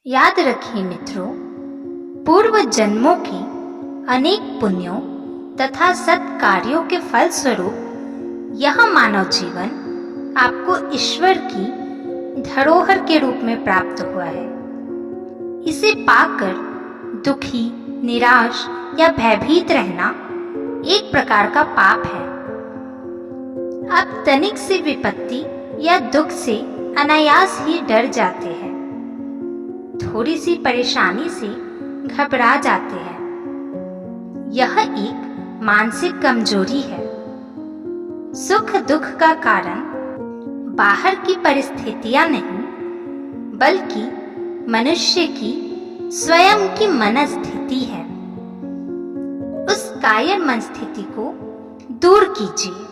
याद रखिए मित्रों, पूर्व जन्मों के अनेक पुण्यों तथा सत्कार्यों के फलस्वरूप यह मानव जीवन आपको ईश्वर की धरोहर के रूप में प्राप्त हुआ है। इसे पाकर दुखी, निराश या भयभीत रहना एक प्रकार का पाप है। आप तनिक सी विपत्ति या दुख से अनायास ही डर जाते हैं, थोड़ी सी परेशानी से घबरा जाते हैं। यह एक मानसिक कमजोरी है। सुख दुख का कारण बाहर की परिस्थितियां नहीं, बल्कि मनुष्य की स्वयं की मनस्थिति है। उस कायर मन स्थिति को दूर कीजिए।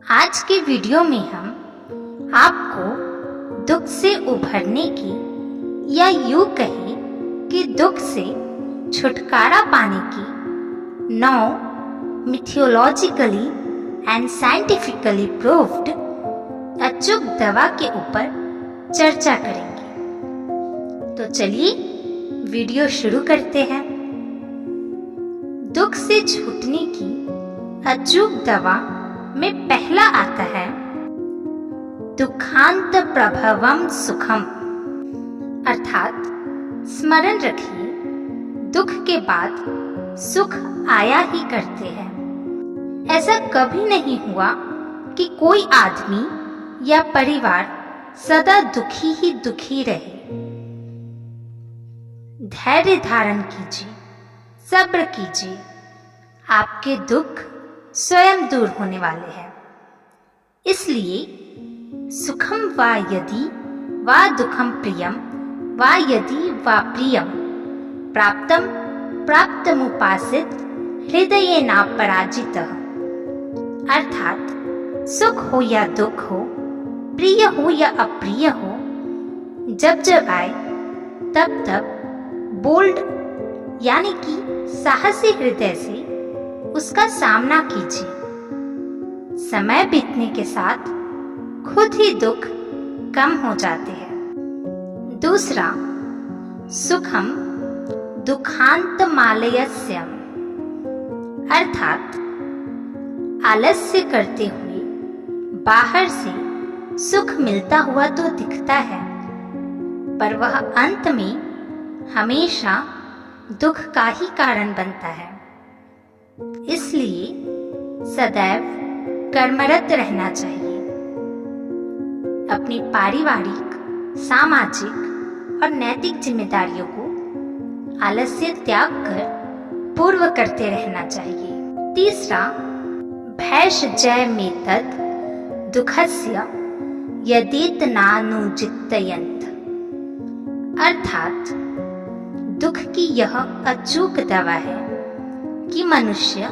आज के वीडियो में हम आपको दुख से उभरने की, या यूं कहें कि दुख से छुटकारा पाने की 9 मिथियोलॉजिकली एंड साइंटिफिकली प्रूव्ड अचूक दवा के ऊपर चर्चा करेंगे। तो चलिए वीडियो शुरू करते हैं। दुख से छूटने की अचूक दवा में पहला आता है दुखांत प्रभवम सुखम, अर्थात स्मरण रखिए, दुख के बाद सुख आया ही करते हैं। ऐसा कभी नहीं हुआ कि कोई आदमी या परिवार सदा दुखी ही दुखी रहे। धैर्य धारण कीजिए, सब्र कीजिए, आपके दुख स्वयं दूर होने वाले हैं। इसलिए सुखम वा यदि वा दुखम प्रियम वा यदि वा प्रियम प्राप्तम प्राप्तमुपासित हृदये न पराजितः, अर्थात सुख हो या दुख हो, प्रिय हो या अप्रिय हो, जब जब आए तब तब बोल्ड यानी कि साहसी हृदय से उसका सामना कीजिए। समय बीतने के साथ खुद ही दुख कम हो जाते हैं। दूसरा, सुखम दुखांत मालयस्यम, अर्थात आलस्य करते हुए बाहर से सुख मिलता हुआ तो दिखता है, पर वह अंत में हमेशा दुख का ही कारण बनता है। इसलिए सदैव कर्मरत रहना चाहिए। अपनी पारिवारिक, सामाजिक और नैतिक जिम्मेदारियों को आलस्य त्याग कर पूर्व करते रहना चाहिए। तीसरा, भैष जय में तद दुखस्य यदेत नानुजितयंत, अर्थात दुख की यह अचूक दवा है कि मनुष्य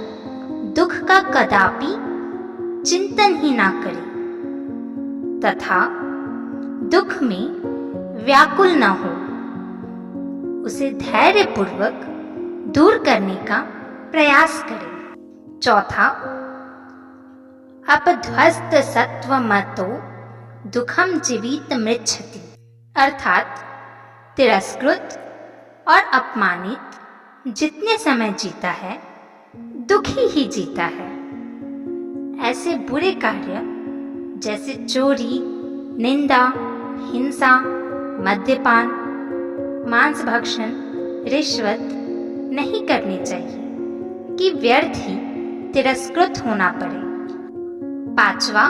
दुख का कदापि चिंतन ही ना करे तथा दुख में व्याकुल न हो, उसे धैर्य पूर्वक दूर करने का प्रयास करें। चौथा, अपध्वस्त सत्वमतो दुखम जीवित मृच्छति, अर्थात तिरस्कृत और अपमानित जितने समय जीता है, दुखी ही जीता है। ऐसे बुरे कार्य जैसे चोरी, निंदा, हिंसा, मद्यपान, मांस भक्षण, रिश्वत नहीं करनी चाहिए कि व्यर्थ ही तिरस्कृत होना पड़े। पांचवा,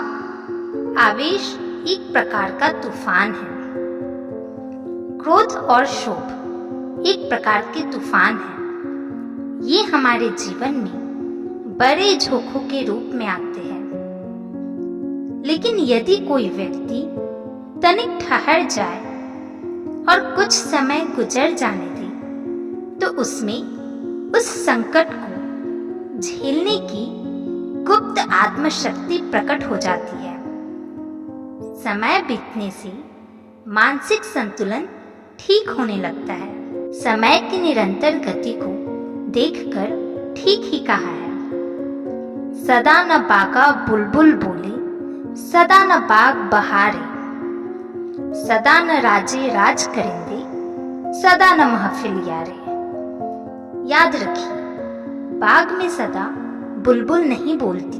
आवेश एक प्रकार का तूफान है। क्रोध और शोभ एक प्रकार के तूफान हैं। ये हमारे जीवन में बड़े झोंकों के रूप में आते हैं। लेकिन यदि कोई व्यक्ति तनिक ठहर जाए और कुछ समय गुजर जाने दे, तो उसमें उस संकट को झेलने की गुप्त आत्मशक्ति प्रकट हो जाती है। समय बीतने से मानसिक संतुलन ठीक होने लगता है। समय की निरंतर गति को देखकर ठीक ही कहा है, सदा न बागा बुलबुल बोले, सदा न बाग बहारे, सदा न राजे राज करेंगे, सदा न महफिल यारे। याद रखिए, बाग में सदा बुलबुल नहीं बोलती।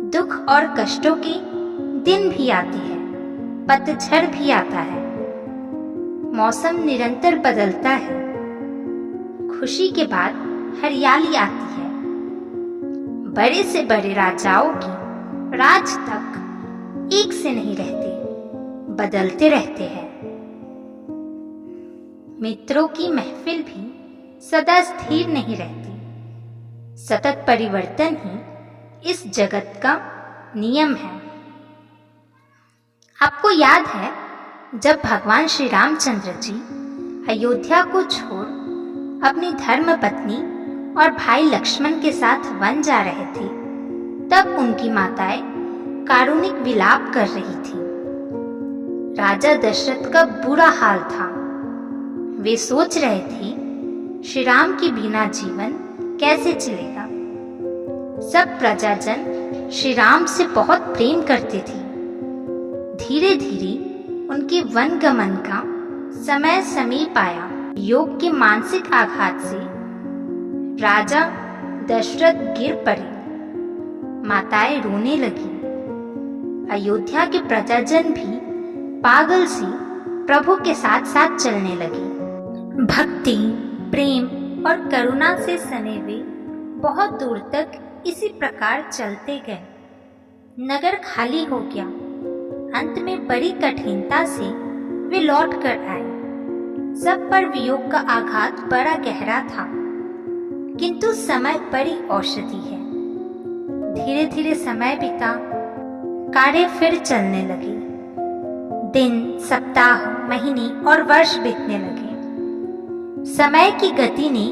दुख और कष्टों के दिन भी आते हैं, पतझड़ भी आता है। मौसम निरंतर बदलता है। खुशी के बाद हरियाली आती है। बड़े से बड़े राजाओं की राज तक एक से नहीं रहते, बदलते रहते हैं। मित्रों की महफिल भी सदा स्थिर नहीं रहती। सतत परिवर्तन ही इस जगत का नियम है। आपको याद है, जब भगवान श्री रामचंद्र जी अयोध्या को छोड़ अपनी धर्म पत्नी और भाई लक्ष्मण के साथ वन जा रहे थे, तब उनकी माताएं कारुणिक विलाप कर रही थी। राजा दशरथ का बुरा हाल था। वे सोच रहे थे, श्री राम के बिना जीवन कैसे चलेगा। सब प्रजाजन श्री राम से बहुत प्रेम करते थे। धीरे धीरे उनके वन गमन का समय समीप आया। योग के मानसिक आघात से राजा दशरथ गिर पड़े। माताएं रोने लगी। अयोध्या के प्रजाजन भी पागल सी प्रभु के साथ साथ चलने लगे। भक्ति, प्रेम और करुणा से सने वे बहुत दूर तक इसी प्रकार चलते गए। नगर खाली हो गया। अंत में बड़ी कठिनता से वे लौट कर आए। सब पर वियोग का आघात बड़ा गहरा था, किंतु समय बड़ी औषधि है। धीरे धीरे समय बीता, कार्य फिर चलने लगे। दिन, सप्ताह, महीने और वर्ष बीतने लगे। समय की गति ने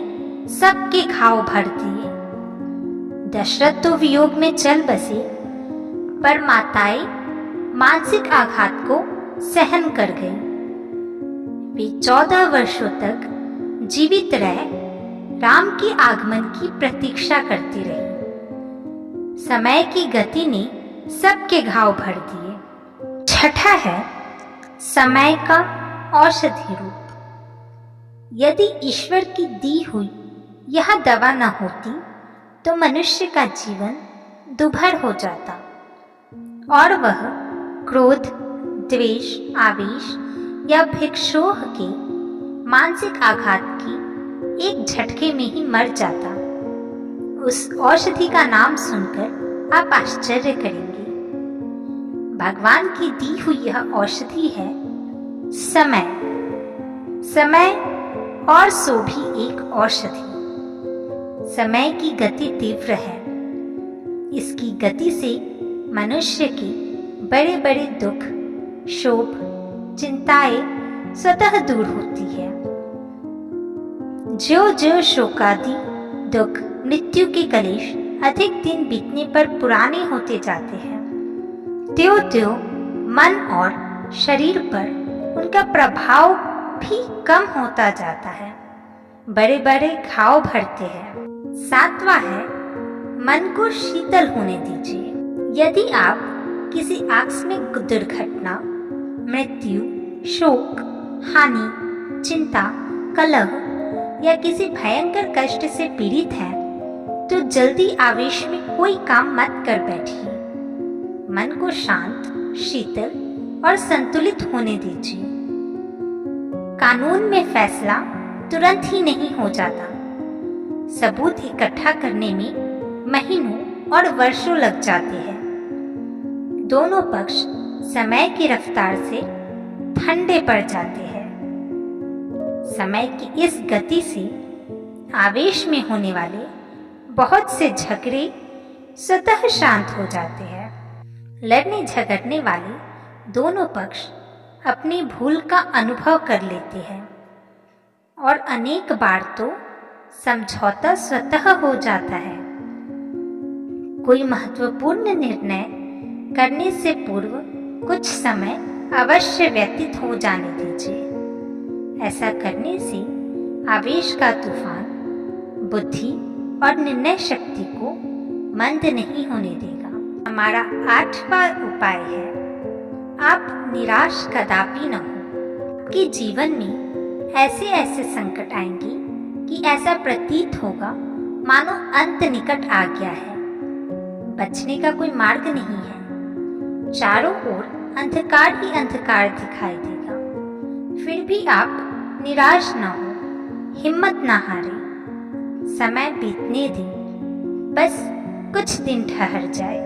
सबके घाव भर दिए। दशरथ तो वियोग में चल बसे, पर माताएं मानसिक आघात को सहन कर गई। वे 14 वर्षों तक जीवित रह राम के आगमन की प्रतीक्षा करती रही। समय की गति ने सबके घाव भर दिए। छठा है समय का औषधि रूप। यदि ईश्वर की दी हुई यह दवा न होती तो मनुष्य का जीवन दुभर हो जाता और वह क्रोध, द्वेष, आवेश या भिक्षोह के मानसिक आघात की एक झटके में ही मर जाता। उस औषधि का नाम सुनकर आप आश्चर्य करेंगे। भगवान की दी हुई यह औषधि है समय। समय और सो भी एक औषधि। समय की गति तीव्र है। इसकी गति से मनुष्य के बड़े बड़े दुख, शोक, चिंताएं स्वतः दूर होती है। ज्यों ज्यों शोकादि दुख, मृत्यु के कलेश अधिक दिन बीतने पर पुराने होते जाते हैं, त्यों त्यों मन और शरीर पर उनका प्रभाव भी कम होता जाता है। बड़े बड़े घाव भरते हैं। सातवां है मन को शीतल होने दीजिए। यदि आप किसी आकस्मिक दुर्घटना, मृत्यु, शोक, हानि, चिंता, कलह या किसी भयंकर कष्ट से पीड़ित हैं, तो जल्दी आवेश में कोई काम मत कर बैठिए। मन को शांत, शीतल और संतुलित होने दीजिए। कानून में फैसला तुरंत ही नहीं हो जाता। सबूत इकट्ठा करने में महीनों और वर्षों लग जाते हैं। दोनों पक्ष समय की रफ्तार से ठंडे पड़ जाते हैं। समय की इस गति से आवेश में होने वाले बहुत से झगड़े स्वतः शांत हो जाते हैं। लड़ने झगड़ने वाले दोनों पक्ष अपनी भूल का अनुभव कर लेते हैं और अनेक बार तो समझौता स्वतः हो जाता है। कोई महत्वपूर्ण निर्णय करने से पूर्व कुछ समय अवश्य व्यतीत हो जाने दीजिए। ऐसा करने से आवेश का तूफान बुद्धि और निर्णय शक्ति को मंद नहीं होने देगा। हमारा 8वां उपाय है, आप निराश कदापि न हो। आपके जीवन में ऐसे ऐसे संकट आएंगे कि ऐसा प्रतीत होगा मानो अंत निकट आ गया है। बचने का कोई मार्ग नहीं है। चारों ओर अंधकार ही अंधकार दिखाई देगा। फिर भी आप निराश न हो, हिम्मत न हारे। समय बीतने दें, बस कुछ दिन ठहर जाए।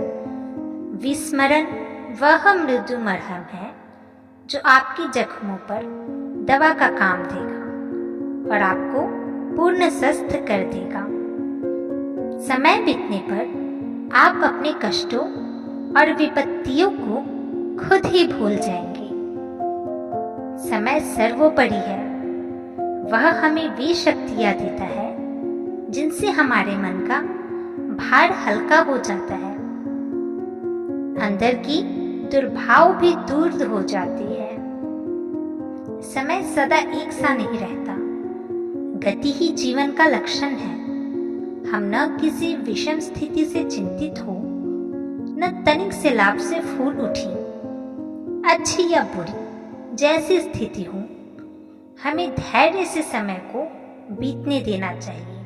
विस्मरण वह मृदु मरहम है जो आपके जख्मों पर दवा का काम देगा और आपको पूर्ण स्वस्थ कर देगा। समय बीतने पर आप अपने कष्टों और विपत्तियों को खुद ही भूल जाएंगे। समय सर्वोपरि है। वह हमें वे शक्तियां देता है जिनसे हमारे मन का भार हल्का हो जाता है, अंदर की दुर्भाव भी दूर हो जाती है। समय सदा एक सा नहीं रहता। गति ही जीवन का लक्षण है। हम न किसी विषम स्थिति से चिंतित हो, न तनिक से लाभ से फूल उठी। अच्छी या बुरी जैसी स्थिति हो, हमें धैर्य से समय को बीतने देना चाहिए।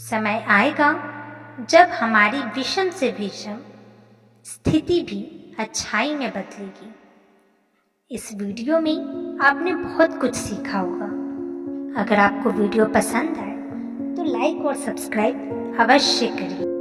समय आएगा जब हमारी विषम से विषम स्थिति भी अच्छाई में बदलेगी। इस वीडियो में आपने बहुत कुछ सीखा होगा। अगर आपको वीडियो पसंद आए तो लाइक और सब्सक्राइब अवश्य करिए।